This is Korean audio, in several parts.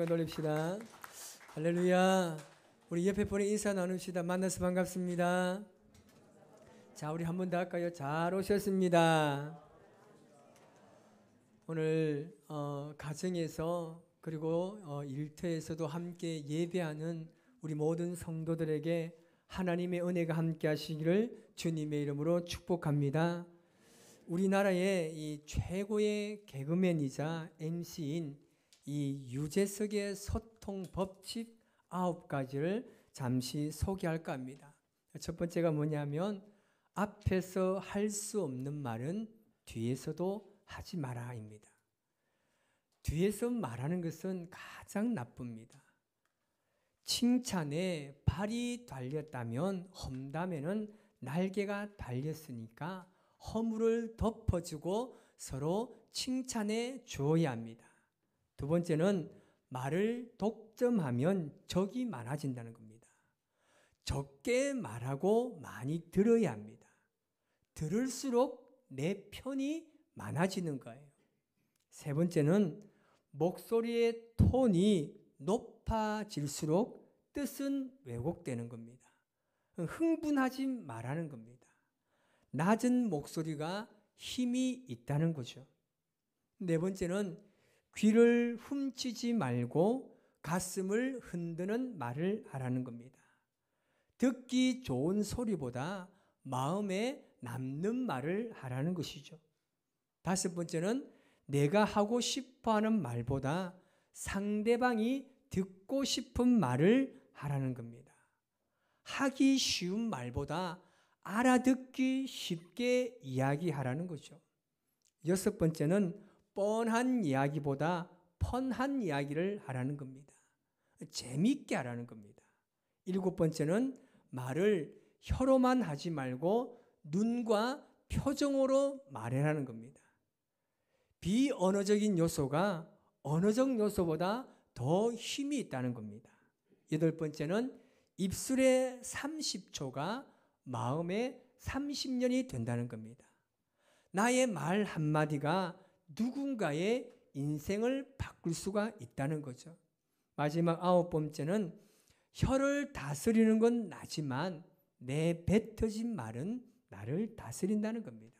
돌립시다. 할렐루야. 우리 옆에 분에 인사 나눕시다. 만나서 반갑습니다. 자, 우리 한 번 더 할까요? 잘 오셨습니다. 오늘 가정에서 그리고 일터에서도 함께 예배하는 우리 모든 성도들에게 하나님의 은혜가 함께 하시기를 주님의 이름으로 축복합니다. 우리나라의 이 최고의 개그맨이자 MC인 이 유재석의 소통 법칙 9가지를 잠시 소개할까 합니다. 첫 번째가 뭐냐면 앞에서 할 수 없는 말은 뒤에서도 하지 마라입니다. 뒤에서 말하는 것은 가장 나쁩니다. 칭찬에 발이 달렸다면 험담에는 날개가 달렸으니까 허물을 덮어주고 서로 칭찬해 주어야 합니다. 두 번째는 말을 독점하면 적이 많아진다는 겁니다. 적게 말하고 많이 들어야 합니다. 들을수록 내 편이 많아지는 거예요. 세 번째는 목소리의 톤이 높아질수록 뜻은 왜곡되는 겁니다. 흥분하지 말라는 겁니다. 낮은 목소리가 힘이 있다는 거죠. 네 번째는 귀를 훔치지 말고 가슴을 흔드는 말을 하라는 겁니다. 듣기 좋은 소리보다 마음에 남는 말을 하라는 것이죠. 다섯 번째는 내가 하고 싶어하는 말보다 상대방이 듣고 싶은 말을 하라는 겁니다. 하기 쉬운 말보다 알아듣기 쉽게 이야기하라는 거죠. 여섯 번째는 뻔한 이야기보다 펀한 이야기를 하라는 겁니다. 재미있게 하라는 겁니다. 일곱 번째는 말을 혀로만 하지 말고 눈과 표정으로 말하라는 겁니다. 비언어적인 요소가 언어적 요소보다 더 힘이 있다는 겁니다. 여덟 번째는 입술의 30초가 마음의 30년이 된다는 겁니다. 나의 말 한마디가 누군가의 인생을 바꿀 수가 있다는 거죠. 마지막 아홉 번째는 혀를 다스리는 건 나지만 내 뱉어진 말은 나를 다스린다는 겁니다.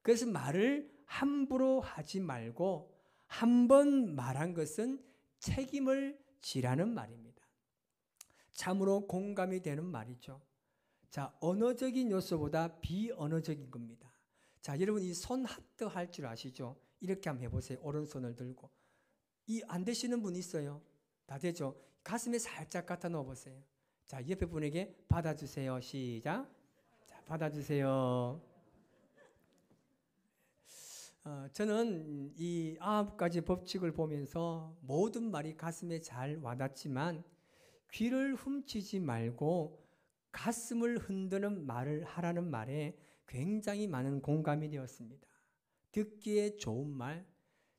그래서 말을 함부로 하지 말고 한 번 말한 것은 책임을 지라는 말입니다. 참으로 공감이 되는 말이죠. 자, 언어적인 요소보다 비언어적인 겁니다. 자, 여러분 이 손 하트 할 줄 아시죠? 이렇게 한번 해보세요. 오른손을 들고. 이 안 되시는 분 있어요? 다 되죠? 가슴에 살짝 갖다 넣어보세요. 자, 옆에 분에게 받아주세요. 시작. 자, 받아주세요. 저는 이 9가지 법칙을 보면서 모든 말이 가슴에 잘 와닿지만 귀를 훔치지 말고 가슴을 흔드는 말을 하라는 말에 굉장히 많은 공감이 되었습니다. 듣기에 좋은 말,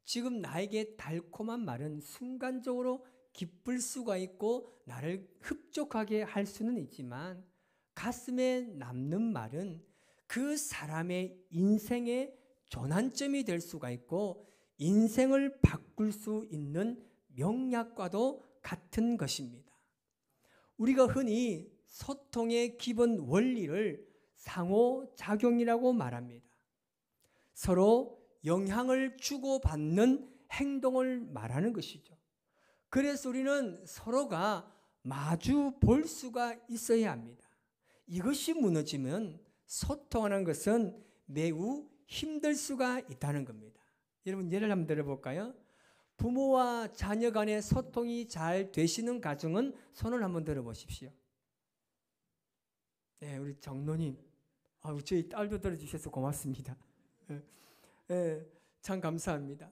지금 나에게 달콤한 말은 순간적으로 기쁠 수가 있고 나를 흡족하게 할 수는 있지만 가슴에 남는 말은 그 사람의 인생의 전환점이 될 수가 있고 인생을 바꿀 수 있는 명약과도 같은 것입니다. 우리가 흔히 소통의 기본 원리를 상호작용이라고 말합니다. 서로 영향을 주고받는 행동을 말하는 것이죠. 그래서 우리는 서로가 마주 볼 수가 있어야 합니다. 이것이 무너지면 소통하는 것은 매우 힘들 수가 있다는 겁니다. 여러분 예를 한번 들어볼까요? 부모와 자녀 간의 소통이 잘 되시는 가정은 손을 한번 들어보십시오. 네, 우리 장로님, 저희 딸도 들어주셔서 고맙습니다. 참 감사합니다.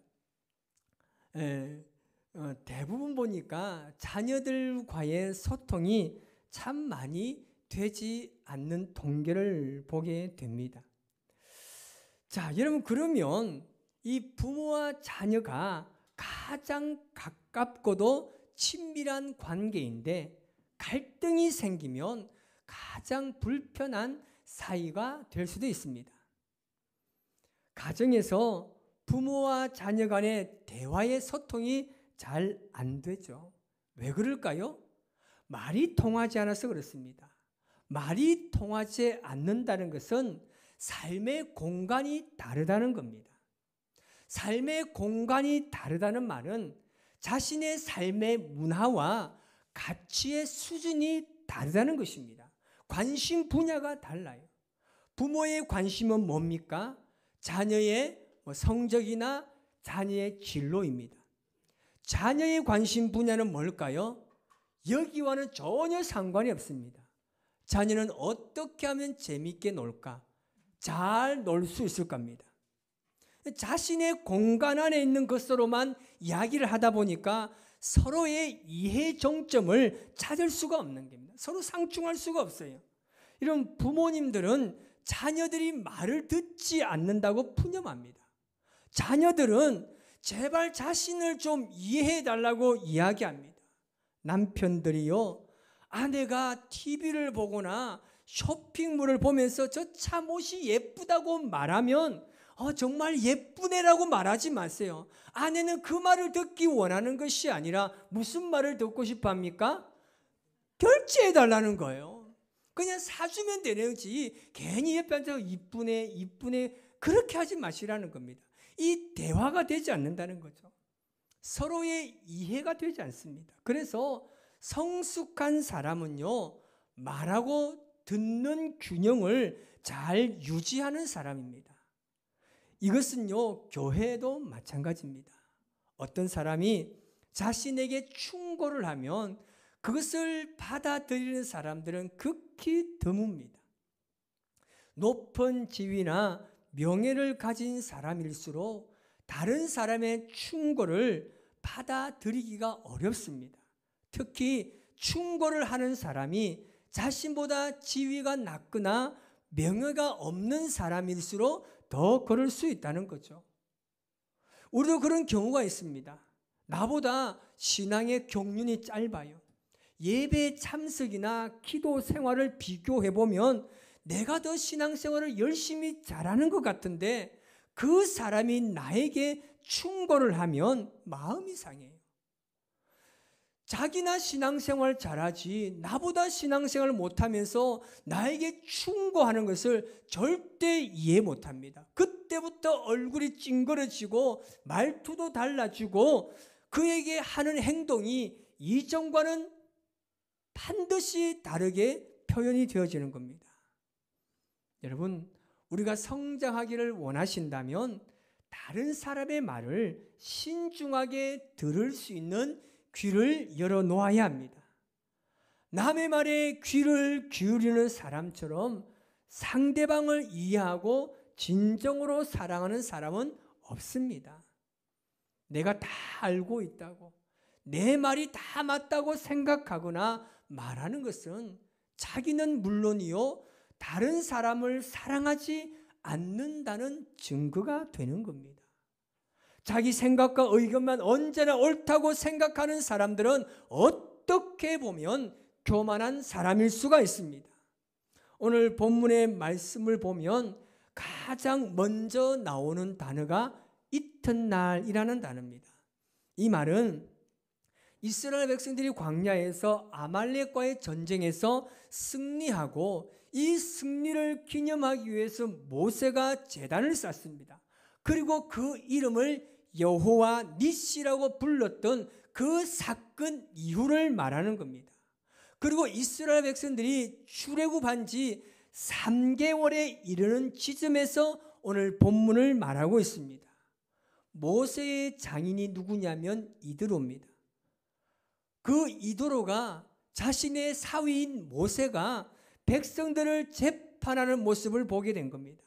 대부분 보니까 자녀들과의 소통이 참 많이 되지 않는 통계를 보게 됩니다. 자, 여러분 그러면 이 부모와 자녀가 가장 가깝고도 친밀한 관계인데 갈등이 생기면 가장 불편한 사이가 될 수도 있습니다. 가정에서 부모와 자녀 간의 대화의 소통이 잘 안 되죠. 왜 그럴까요? 말이 통하지 않아서 그렇습니다. 말이 통하지 않는다는 것은 삶의 공간이 다르다는 겁니다. 삶의 공간이 다르다는 말은 자신의 삶의 문화와 가치의 수준이 다르다는 것입니다. 관심 분야가 달라요. 부모의 관심은 뭡니까? 자녀의 성적이나 자녀의 진로입니다. 자녀의 관심 분야는 뭘까요? 여기와는 전혀 상관이 없습니다. 자녀는 어떻게 하면 재미있게 놀까? 잘 놀 수 있을 겁니다. 자신의 공간 안에 있는 것으로만 이야기를 하다 보니까 서로의 이해 정점을 찾을 수가 없는 겁니다. 서로 상충할 수가 없어요. 이런 부모님들은 자녀들이 말을 듣지 않는다고 푸념합니다. 자녀들은 제발 자신을 좀 이해해 달라고 이야기합니다. 남편들이요, 아내가 TV를 보거나 쇼핑몰을 보면서 저 잠옷이 예쁘다고 말하면 정말 예쁘네라고 말하지 마세요. 아내는 그 말을 듣기 원하는 것이 아니라 무슨 말을 듣고 싶어 합니까? 결제해 달라는 거예요. 그냥 사주면 되는지 괜히 옆에 앉아서 이쁘네 이쁘네 그렇게 하지 마시라는 겁니다. 이 대화가 되지 않는다는 거죠. 서로의 이해가 되지 않습니다. 그래서 성숙한 사람은요, 말하고 듣는 균형을 잘 유지하는 사람입니다. 이것은요, 교회도 마찬가지입니다. 어떤 사람이 자신에게 충고를 하면 그것을 받아들이는 사람들은 극히 드뭅니다. 높은 지위나 명예를 가진 사람일수록 다른 사람의 충고를 받아들이기가 어렵습니다. 특히 충고를 하는 사람이 자신보다 지위가 낮거나 명예가 없는 사람일수록 더 그럴 수 있다는 거죠. 우리도 그런 경우가 있습니다. 나보다 신앙의 경륜이 짧아요. 예배 참석이나 기도 생활을 비교해보면 내가 더 신앙생활을 열심히 잘하는 것 같은데 그 사람이 나에게 충고를 하면 마음이 상해요. 자기나 신앙생활 잘하지 나보다 신앙생활을 못하면서 나에게 충고하는 것을 절대 이해 못합니다. 그때부터 얼굴이 찡그러지고 말투도 달라지고 그에게 하는 행동이 이전과는 반드시 다르게 표현이 되어지는 겁니다. 여러분, 우리가 성장하기를 원하신다면 다른 사람의 말을 신중하게 들을 수 있는 귀를 열어놓아야 합니다. 남의 말에 귀를 기울이는 사람처럼 상대방을 이해하고 진정으로 사랑하는 사람은 없습니다. 내가 다 알고 있다고, 내 말이 다 맞다고 생각하거나 말하는 것은 자기는 물론이요, 다른 사람을 사랑하지 않는다는 증거가 되는 겁니다. 자기 생각과 의견만 언제나 옳다고 생각하는 사람들은 어떻게 보면 교만한 사람일 수가 있습니다. 오늘 본문의 말씀을 보면 가장 먼저 나오는 단어가 이튿날이라는 단어입니다. 이 말은 이스라엘 백성들이 광야에서 아말렉과의 전쟁에서 승리하고 이 승리를 기념하기 위해서 모세가 제단을 쌓습니다. 그리고 그 이름을 여호와 니시라고 불렀던 그 사건 이후를 말하는 겁니다. 그리고 이스라엘 백성들이 출애굽한 지 3개월에 이르는 지점에서 오늘 본문을 말하고 있습니다. 모세의 장인이 누구냐면 이드로입니다. 그 이드로가 자신의 사위인 모세가 백성들을 재판하는 모습을 보게 된 겁니다.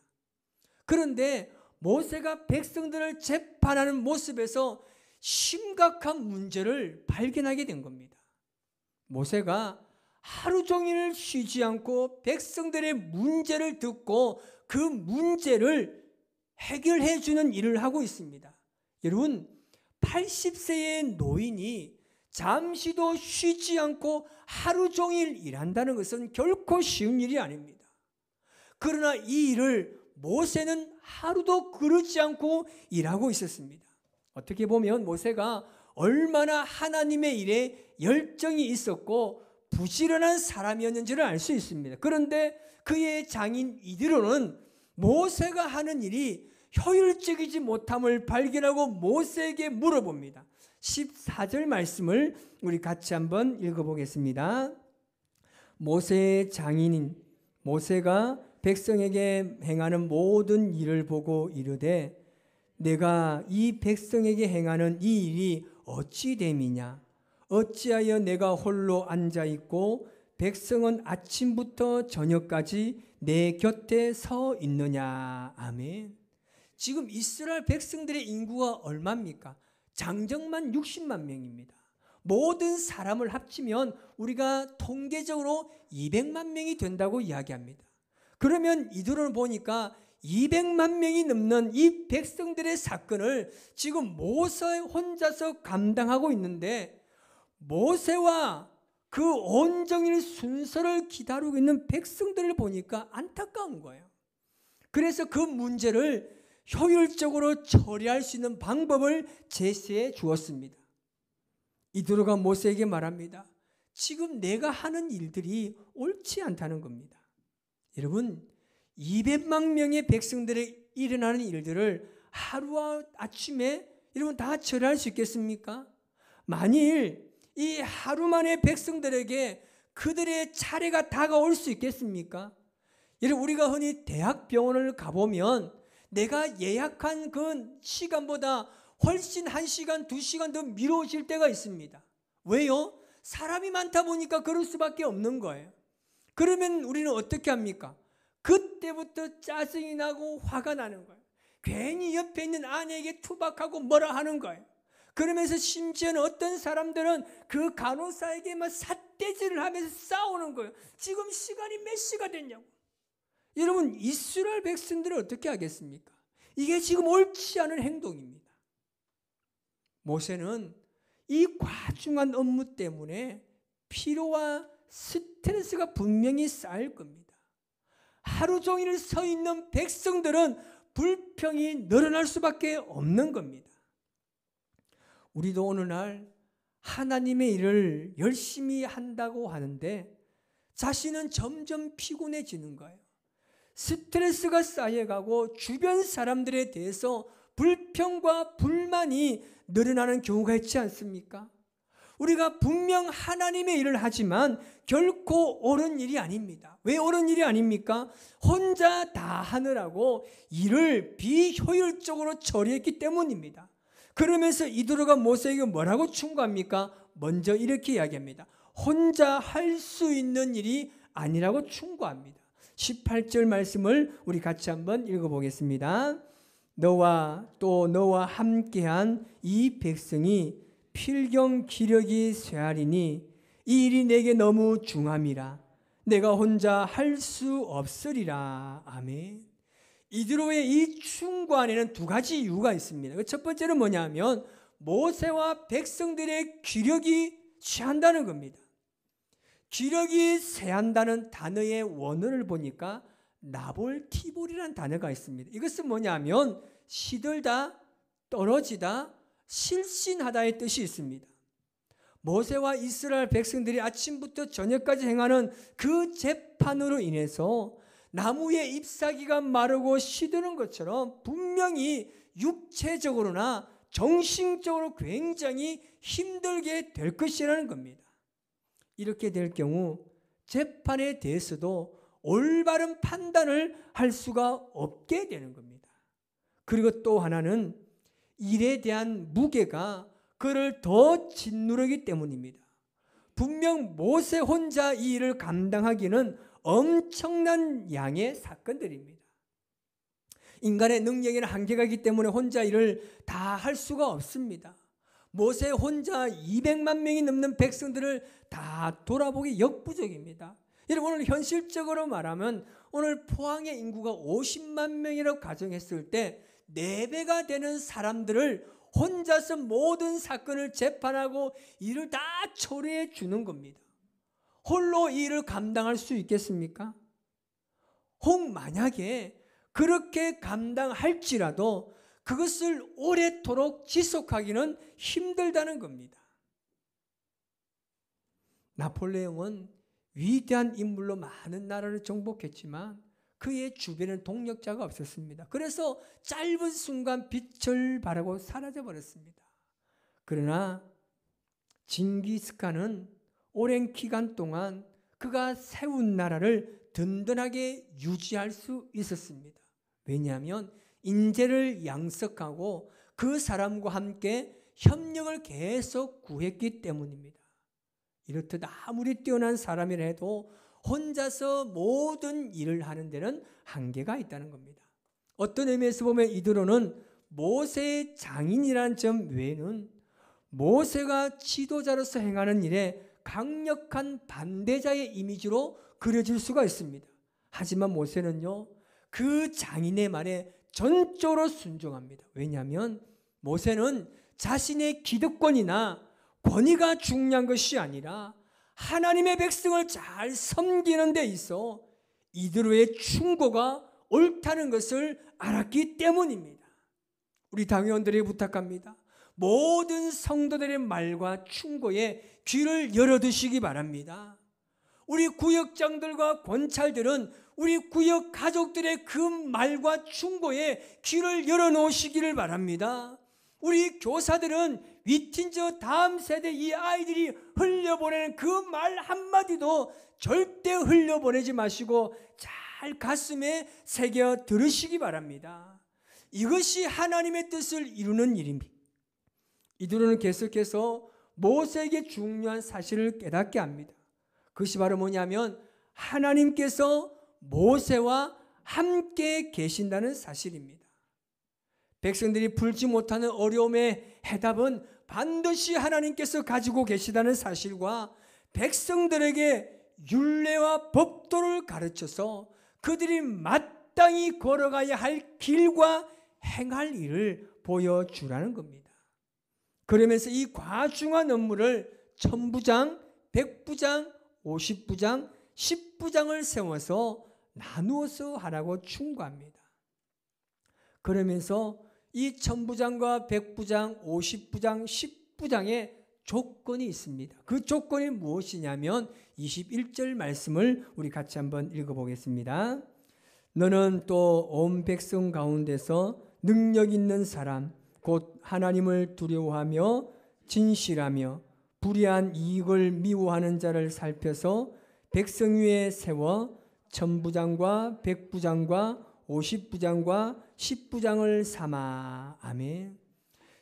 그런데 모세가 백성들을 재판하는 모습에서 심각한 문제를 발견하게 된 겁니다. 모세가 하루 종일 쉬지 않고 백성들의 문제를 듣고 그 문제를 해결해 주는 일을 하고 있습니다. 여러분, 80세의 노인이 잠시도 쉬지 않고 하루 종일 일한다는 것은 결코 쉬운 일이 아닙니다. 그러나 이 일을 모세는 하루도 그러지 않고 일하고 있었습니다. 어떻게 보면 모세가 얼마나 하나님의 일에 열정이 있었고 부지런한 사람이었는지를 알 수 있습니다. 그런데 그의 장인 이드로는 모세가 하는 일이 효율적이지 못함을 발견하고 모세에게 물어봅니다. 14절 말씀을 우리 같이 한번 읽어보겠습니다. 모세의 장인인 모세가 백성에게 행하는 모든 일을 보고 이르되 내가 이 백성에게 행하는 이 일이 어찌 됨이냐? 어찌하여 내가 홀로 앉아있고 백성은 아침부터 저녁까지 내 곁에 서 있느냐? 아멘. 지금 이스라엘 백성들의 인구가 얼마입니까? 장정만 60만 명입니다. 모든 사람을 합치면 우리가 통계적으로 200만 명이 된다고 이야기합니다. 그러면 이들을 보니까 200만 명이 넘는 이 백성들의 사건을 지금 모세 혼자서 감당하고 있는데 모세와 그 온종일 순서를 기다리고 있는 백성들을 보니까 안타까운 거예요. 그래서 그 문제를 효율적으로 처리할 수 있는 방법을 제시해 주었습니다. 이드로가 모세에게 말합니다. 지금 내가 하는 일들이 옳지 않다는 겁니다. 여러분 200만 명의 백성들의 일어나는 일들을 하루와 아침에 여러분 다 처리할 수 있겠습니까? 만일 이 하루 만에 백성들에게 그들의 차례가 다가올 수 있겠습니까? 여러분 우리가 흔히 대학병원을 가보면 내가 예약한 그 시간보다 훨씬 1시간, 2시간 더 미뤄질 때가 있습니다. 왜요? 사람이 많다 보니까 그럴 수밖에 없는 거예요. 그러면 우리는 어떻게 합니까? 그때부터 짜증이 나고 화가 나는 거예요. 괜히 옆에 있는 아내에게 투박하고 뭐라 하는 거예요. 그러면서 심지어는 어떤 사람들은 그 간호사에게 막 삿대질을 하면서 싸우는 거예요. 지금 시간이 몇 시가 됐냐고. 여러분 이스라엘 백성들은 어떻게 하겠습니까? 이게 지금 옳지 않은 행동입니다. 모세는 이 과중한 업무 때문에 피로와 스트레스가 분명히 쌓일 겁니다. 하루 종일 서 있는 백성들은 불평이 늘어날 수밖에 없는 겁니다. 우리도 오늘날 하나님의 일을 열심히 한다고 하는데 자신은 점점 피곤해지는 거예요. 스트레스가 쌓여가고 주변 사람들에 대해서 불평과 불만이 늘어나는 경우가 있지 않습니까? 우리가 분명 하나님의 일을 하지만 결코 옳은 일이 아닙니다. 왜 옳은 일이 아닙니까? 혼자 다 하느라고 일을 비효율적으로 처리했기 때문입니다. 그러면서 이드로가 모세에게 뭐라고 충고합니까? 먼저 이렇게 이야기합니다. 혼자 할 수 있는 일이 아니라고 충고합니다. 18절 말씀을 우리 같이 한번 읽어보겠습니다. 너와 또 너와 함께한 이 백성이 필경 기력이 쇠하리니 이 일이 내게 너무 중함이라 내가 혼자 할 수 없으리라. 아멘. 이드로의 이 충고 안에는 두 가지 이유가 있습니다. 첫 번째는 뭐냐면 모세와 백성들의 기력이 쇠한다는 겁니다. 기력이 쇠한다는 단어의 원어를 보니까 나볼티볼이라는 단어가 있습니다. 이것은 뭐냐면 시들다, 떨어지다, 실신하다의 뜻이 있습니다. 모세와 이스라엘 백성들이 아침부터 저녁까지 행하는 그 재판으로 인해서 나무의 잎사귀가 마르고 시드는 것처럼 분명히 육체적으로나 정신적으로 굉장히 힘들게 될 것이라는 겁니다. 이렇게 될 경우 재판에 대해서도 올바른 판단을 할 수가 없게 되는 겁니다. 그리고 또 하나는 일에 대한 무게가 그를 더 짓누르기 때문입니다. 분명 모세 혼자 이 일을 감당하기는 엄청난 양의 사건들입니다. 인간의 능력에는 한계가 있기 때문에 혼자 일을 다 할 수가 없습니다. 모세 혼자 200만 명이 넘는 백성들을 다 돌아보기 역부족입니다. 여러분 오늘 현실적으로 말하면 오늘 포항의 인구가 50만 명이라고 가정했을 때 4배가 되는 사람들을 혼자서 모든 사건을 재판하고 일을 다 처리해 주는 겁니다. 홀로 이 일을 감당할 수 있겠습니까? 혹 만약에 그렇게 감당할지라도 그것을 오래도록 지속하기는 힘들다는 겁니다. 나폴레옹은 위대한 인물로 많은 나라를 정복했지만 그의 주변에는 동력자가 없었습니다. 그래서 짧은 순간 빛을 발하고 사라져 버렸습니다. 그러나 징기스칸은 오랜 기간 동안 그가 세운 나라를 든든하게 유지할 수 있었습니다. 왜냐하면 인재를 양석하고 그 사람과 함께 협력을 계속 구했기 때문입니다. 이렇듯 아무리 뛰어난 사람이라 해도 혼자서 모든 일을 하는 데는 한계가 있다는 겁니다. 어떤 의미에서 보면 이드로는 모세의 장인이라는 점 외에는 모세가 지도자로서 행하는 일에 강력한 반대자의 이미지로 그려질 수가 있습니다. 하지만 모세는요, 그 장인의 말에 전적으로 순종합니다. 왜냐하면 모세는 자신의 기득권이나 권위가 중요한 것이 아니라 하나님의 백성을 잘 섬기는 데 있어 이드로의 충고가 옳다는 것을 알았기 때문입니다. 우리 당회원들에게 부탁합니다. 모든 성도들의 말과 충고에 귀를 열어두시기 바랍니다. 우리 구역장들과 권찰들은 우리 구역 가족들의 그 말과 충고에 귀를 열어놓으시기를 바랍니다. 우리 교사들은 위틴저 다음 세대 이 아이들이 흘려보내는 그 말 한마디도 절대 흘려보내지 마시고 잘 가슴에 새겨 들으시기 바랍니다. 이것이 하나님의 뜻을 이루는 일입니다. 이드로는 계속해서 모세에게 중요한 사실을 깨닫게 합니다. 그것이 바로 뭐냐면 하나님께서 모세와 함께 계신다는 사실입니다. 백성들이 풀지 못하는 어려움의 해답은 반드시 하나님께서 가지고 계시다는 사실과 백성들에게 율례와 법도를 가르쳐서 그들이 마땅히 걸어가야 할 길과 행할 일을 보여주라는 겁니다. 그러면서 이 과중한 업무를 1000부장, 100부장, 50부장, 10부장을 세워서 나누어서 하라고 충고합니다. 그러면서 이 1000부장과 100부장, 50부장, 10부장의 조건이 있습니다. 그 조건이 무엇이냐면 21절 말씀을 우리 같이 한번 읽어보겠습니다. 너는 또 온 백성 가운데서 능력 있는 사람 곧 하나님을 두려워하며 진실하며 불의한 이익을 미워하는 자를 살펴서 백성 위에 세워 1000부장과 100부장과 50부장과 10부장을 삼아. 아멘.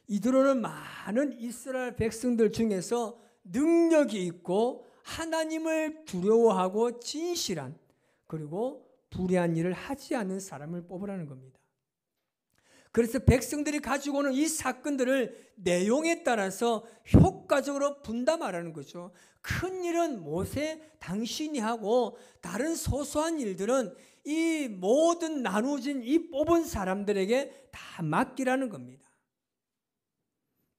이드로는 많은 이스라엘 백성들 중에서 능력이 있고 하나님을 두려워하고 진실한 그리고 불의한 일을 하지 않는 사람을 뽑으라는 겁니다. 그래서 백성들이 가지고 오는 이 사건들을 내용에 따라서 효과적으로 분담하라는 거죠. 큰 일은 모세 당신이 하고 다른 소소한 일들은 이 모든 나누어진 이 뽑은 사람들에게 다 맡기라는 겁니다.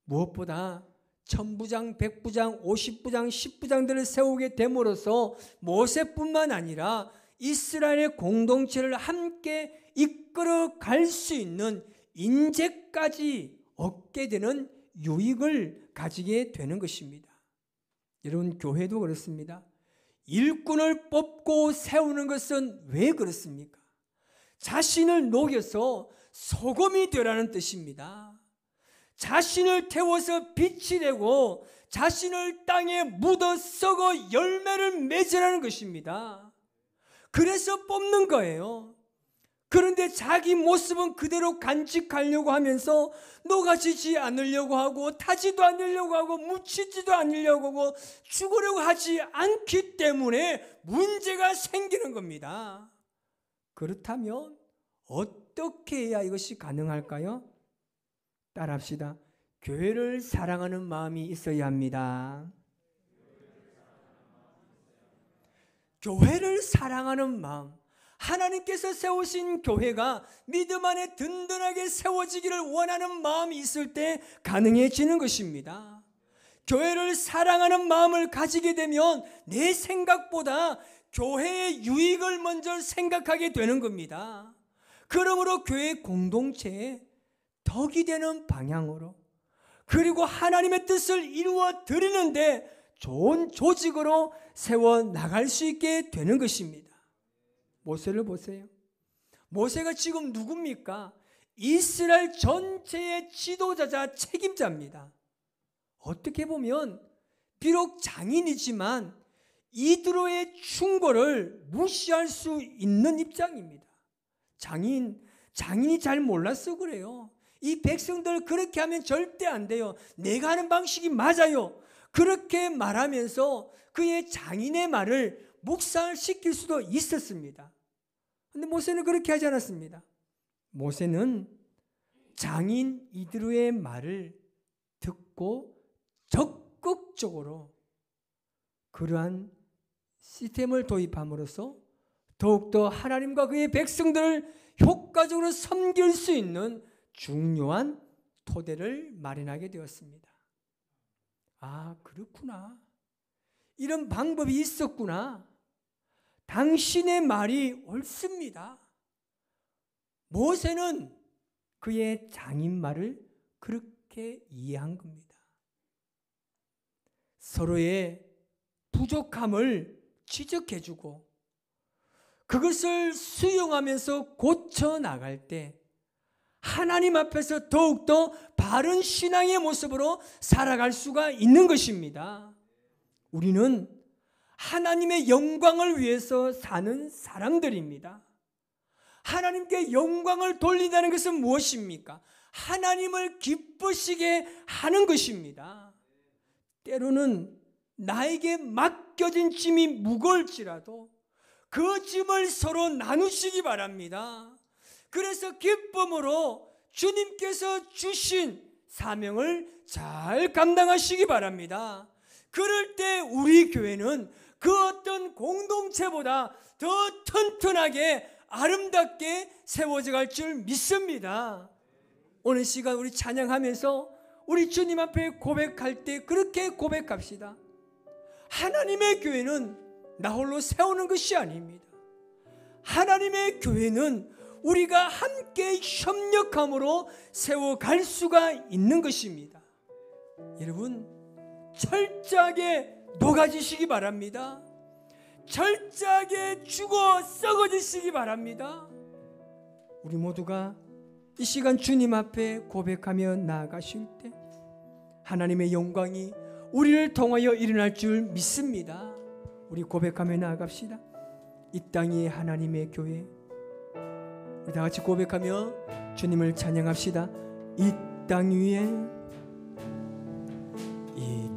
무엇보다 1000부장, 100부장, 50부장, 10부장들을 세우게 됨으로써 모세뿐만 아니라 이스라엘의 공동체를 함께 이끌어 갈 수 있는 인재까지 얻게 되는 유익을 가지게 되는 것입니다. 여러분, 교회도 그렇습니다. 일꾼을 뽑고 세우는 것은 왜 그렇습니까? 자신을 녹여서 소금이 되라는 뜻입니다. 자신을 태워서 빛이 되고 자신을 땅에 묻어 썩어 열매를 맺으라는 것입니다. 그래서 뽑는 거예요. 그런데 자기 모습은 그대로 간직하려고 하면서 녹아지지 않으려고 하고 타지도 않으려고 하고 묻히지도 않으려고 하고 죽으려고 하지 않기 때문에 문제가 생기는 겁니다. 그렇다면 어떻게 해야 이것이 가능할까요? 따라합시다. 교회를 사랑하는 마음이 있어야 합니다. 교회를 사랑하는 마음. 하나님께서 세우신 교회가 믿음 안에 든든하게 세워지기를 원하는 마음이 있을 때 가능해지는 것입니다. 교회를 사랑하는 마음을 가지게 되면 내 생각보다 교회의 유익을 먼저 생각하게 되는 겁니다. 그러므로 교회 공동체에 덕이 되는 방향으로, 그리고 하나님의 뜻을 이루어 드리는데 좋은 조직으로 세워 나갈 수 있게 되는 것입니다. 모세를 보세요. 모세가 지금 누굽니까? 이스라엘 전체의 지도자자 책임자입니다. 어떻게 보면 비록 장인이지만 이드로의 충고를 무시할 수 있는 입장입니다. 장인이 잘 몰라서 그래요. 이 백성들 그렇게 하면 절대 안 돼요. 내가 하는 방식이 맞아요. 그렇게 말하면서 그의 장인의 말을 묵살시킬 수도 있었습니다. 그런데 모세는 그렇게 하지 않았습니다. 모세는 장인 이드로의 말을 듣고 적극적으로 그러한 시스템을 도입함으로써 더욱더 하나님과 그의 백성들을 효과적으로 섬길 수 있는 중요한 토대를 마련하게 되었습니다. 아, 그렇구나. 이런 방법이 있었구나. 당신의 말이 옳습니다. 모세는 그의 장인 말을 그렇게 이해한 겁니다. 서로의 부족함을 지적해주고 그것을 수용하면서 고쳐나갈 때 하나님 앞에서 더욱더 바른 신앙의 모습으로 살아갈 수가 있는 것입니다. 우리는 하나님의 영광을 위해서 사는 사람들입니다. 하나님께 영광을 돌린다는 것은 무엇입니까? 하나님을 기쁘시게 하는 것입니다. 때로는 나에게 맡겨진 짐이 무거울지라도 그 짐을 서로 나누시기 바랍니다. 그래서 기쁨으로 주님께서 주신 사명을 잘 감당하시기 바랍니다. 그럴 때 우리 교회는 그 어떤 공동체보다 더 튼튼하게 아름답게 세워져 갈 줄 믿습니다. 오늘 시간 우리 찬양하면서 우리 주님 앞에 고백할 때 그렇게 고백합시다. 하나님의 교회는 나 홀로 세우는 것이 아닙니다. 하나님의 교회는 우리가 함께 협력함으로 세워갈 수가 있는 것입니다. 여러분, 철저하게 녹아지시기 바랍니다. 철저하게 죽어 썩어지시기 바랍니다. 우리 모두가 이 시간 주님 앞에 고백하며 나아가실 때 하나님의 영광이 우리를 통하여 일어날 줄 믿습니다. 우리 고백하며 나아갑시다. 이 땅이 하나님의 교회. 우리 다 같이 고백하며 주님을 찬양합시다. 이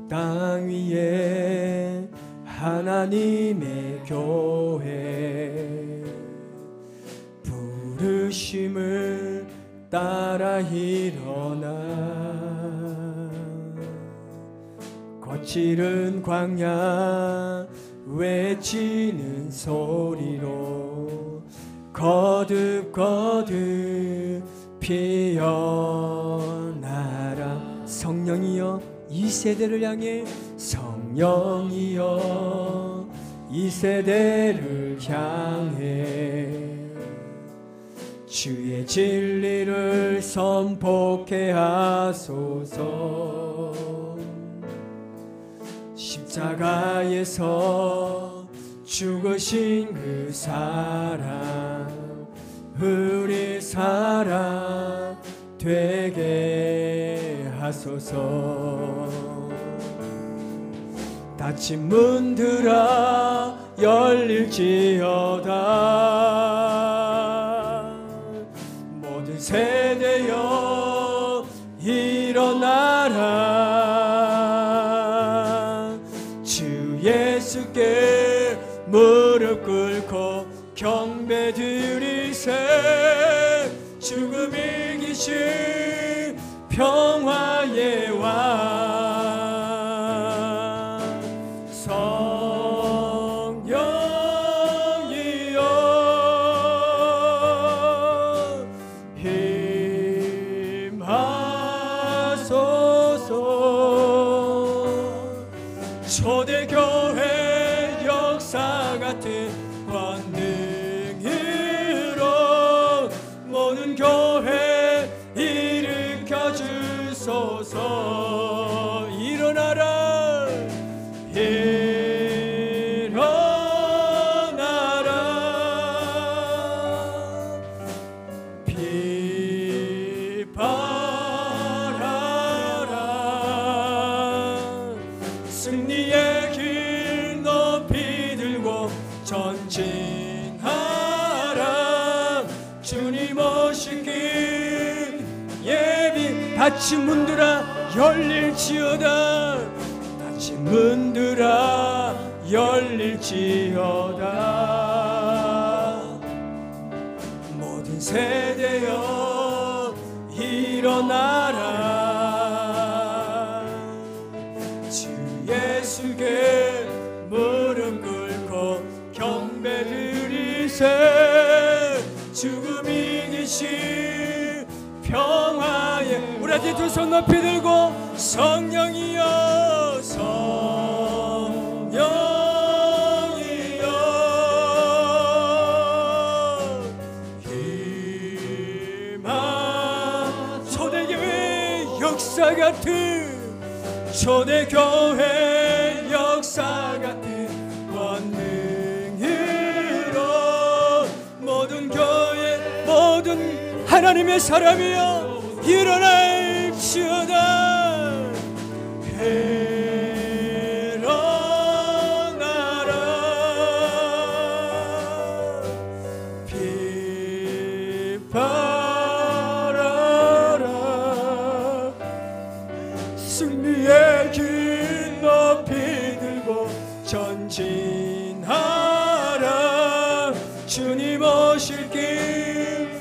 땅 위에 하나님의 교회 부르심을 따라 일어나 거칠은 광야 외치는 소리로 거듭거듭 피어나라. 성령이여 이 세대를 향해, 성령이여 이 세대를 향해 주의 진리를 선포케 하소서. 십자가에서 죽으신 그 사랑 우리 사랑 되게 하소서. 닫힌 문들아 열릴지어다. 모든 세대여 일어나라. 주 예수께 무릎 꿇고 경배 드리세. 죽음 이기신 평화의 왕 성령이여 힘하소서. 초대교회 역사 같은 권능으로 모든 교회 이름 주옵소서. 일어나라 비바라라. 승리의 길 높이 들고 전진하라. 주님 오실 길 예비. 닫힌 문들아 열릴지어다. 닫힌 문들아 열릴지어다. 모든 세대여 일어나라. 주 예수께 무릎 꿇고 경배 드리세. 죽음이 이기신 평화에 우리 아직 두 손 높이 들고 성령이여 성령이여 임하. 초대교회 역사 같은 초대교회 역사 같은 권능으로 모든 교회 모든 하나님의 사람이여 일어날지어다. 일어나라 비바라라. 승리의 길 높이 들고 전진하라. 주님 오실 길.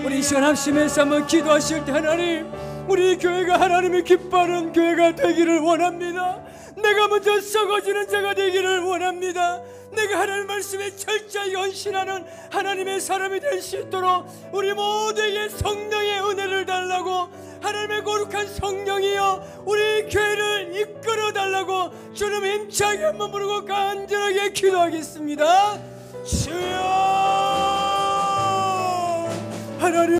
우리 이 시간 합심해서 한번 기도하실 때 하나님, 우리 교회가 하나님이 기뻐하는 교회가 되기를 원합니다. 내가 먼저 썩어지는 자가 되기를 원합니다. 내가 하나님 말씀에 철저히 헌신하는 하나님의 사람이 될 수 있도록 우리 모두에게 성령의 은혜를 달라고, 하나님의 거룩한 성령이여 우리 교회를 이끌어 달라고 주님 힘차게 한번 부르고 간절하게 기도하겠습니다. 주여 하나님.